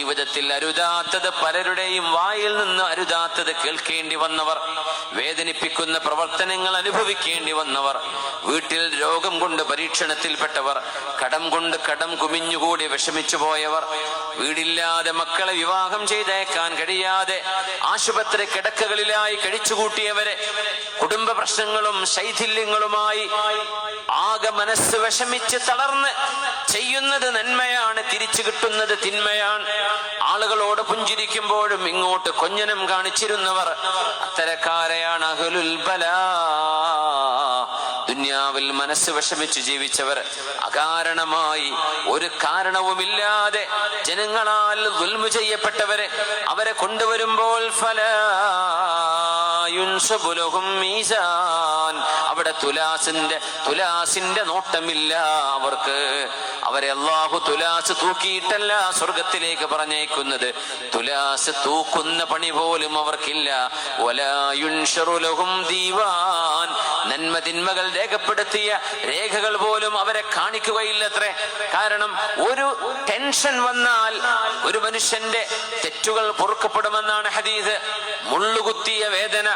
ജീവിതത്തിൽ അരുതാത്തത് പലരുടെയും വായിൽ നിന്ന് അരുതാത്തത് കേൾക്കേണ്ടി വന്നവർ, വേദനിപ്പിക്കുന്ന പ്രവർത്തനങ്ങൾ അനുഭവിക്കേണ്ടി വന്നവർ, വീട്ടിൽ രോഗം കൊണ്ട് പരീക്ഷണത്തിൽപ്പെട്ടവർ, കടം കൊണ്ട് കടം കുമിഞ്ഞുകൂടി വിഷമിച്ചു പോയവർ, വീടില്ലാതെ മക്കളെ വിവാഹം ചെയ്തേക്കാൻ കഴിയാതെ ആശുപത്രി കിടക്കകളിലായി കഴിച്ചുകൂട്ടിയവരെ, കുടുംബ പ്രശ്നങ്ങളും ശൈഥില്യങ്ങളുമായി ആകെ മനസ്സ് വിഷമിച്ച് തളർന്ന് ചെയ്യുന്നത് നന്മയാണ്, തിരിച്ചു കിട്ടുന്നത് തിന്മയാണ്. ആളുകളോട് പുഞ്ചിരിക്കുമ്പോഴും ഇങ്ങോട്ട് കൊഞ്ഞനം കാണിച്ചിരുന്നവർ, അത്തരക്കാരെയാണ് അഹ്ലുൽ ബലാ. ദുനിയാവിൽ മനസ്സ് വിഷമിച്ച് ജീവിച്ചവർ, അകാരണമായി ഒരു കാരണവുമില്ലാതെ ജനങ്ങളാൽ ദുൽമ ചെയ്യപ്പെട്ടവരെ അവരെ കൊണ്ടുവരുമ്പോൾ അവിടെ തുലാസിന്റെ നോട്ടമില്ല അവർക്ക്. അവരെ അല്ലാഹു തുലാസ് തൂക്കിയിട്ടല്ല സ്വർഗത്തിലേക്ക് പറഞ്ഞേക്കുന്നത്, തുലാസ് തൂക്കുന്ന പണി പോലും അവർക്കില്ല. വലാ യുൻശറു ലഹും ദീവാൻ, നന്മ തിന്മകൾ രേഖപ്പെടുത്തിയ രേഖകൾ പോലും അവരെ കാണിക്കുകയില്ലത്രേ. കാരണം ഒരു ടെൻഷൻ വന്നാൽ ഒരു മനുഷ്യന്റെ തെറ്റുകൾ പൊറുക്കപ്പെടുമെന്നാണ് ഹദീസ്. മുള്ളുകുത്തിയ വേദന,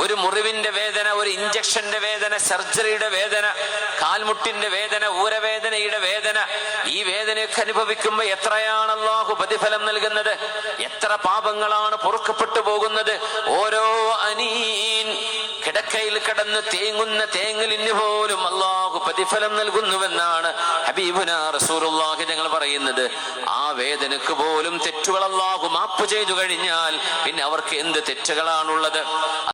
ഒരു മുറിവിന്റെ വേദന, ഒരു ഇഞ്ചക്ഷന്റെ വേദന, സർജറിയുടെ വേദന, കാൽമുട്ടിന്റെ വേദന, ഊരവേദനയുടെ വേദന, ഈ വേദനയൊക്കെ അനുഭവിക്കുമ്പോൾ എത്രയാണ് അല്ലാഹു പ്രതിഫലം നൽകുന്നത്, എത്ര പാപങ്ങളാണ് പൊറുക്കപ്പെട്ടു പോകുന്നത്. ഓരോ അനീൻ കിടക്കയിൽ കിടന്ന് തേങ്ങുന്ന തേങ്ങലിന് പോലും അല്ലാഹു പ്രതിഫലം നൽകുന്നുവെന്നാണ് ഹബീബുനാ റസൂലുള്ളാഹി ഞങ്ങൾ പറയുന്നത്. ആ വേദനക്ക് പോലും തെറ്റുകൾ അല്ലാഹു മാപ്പ് ചെയ്തു കഴിഞ്ഞാൽ പിന്നെ അവർക്ക് എന്ത് തെറ്റുകളാണുള്ളത്?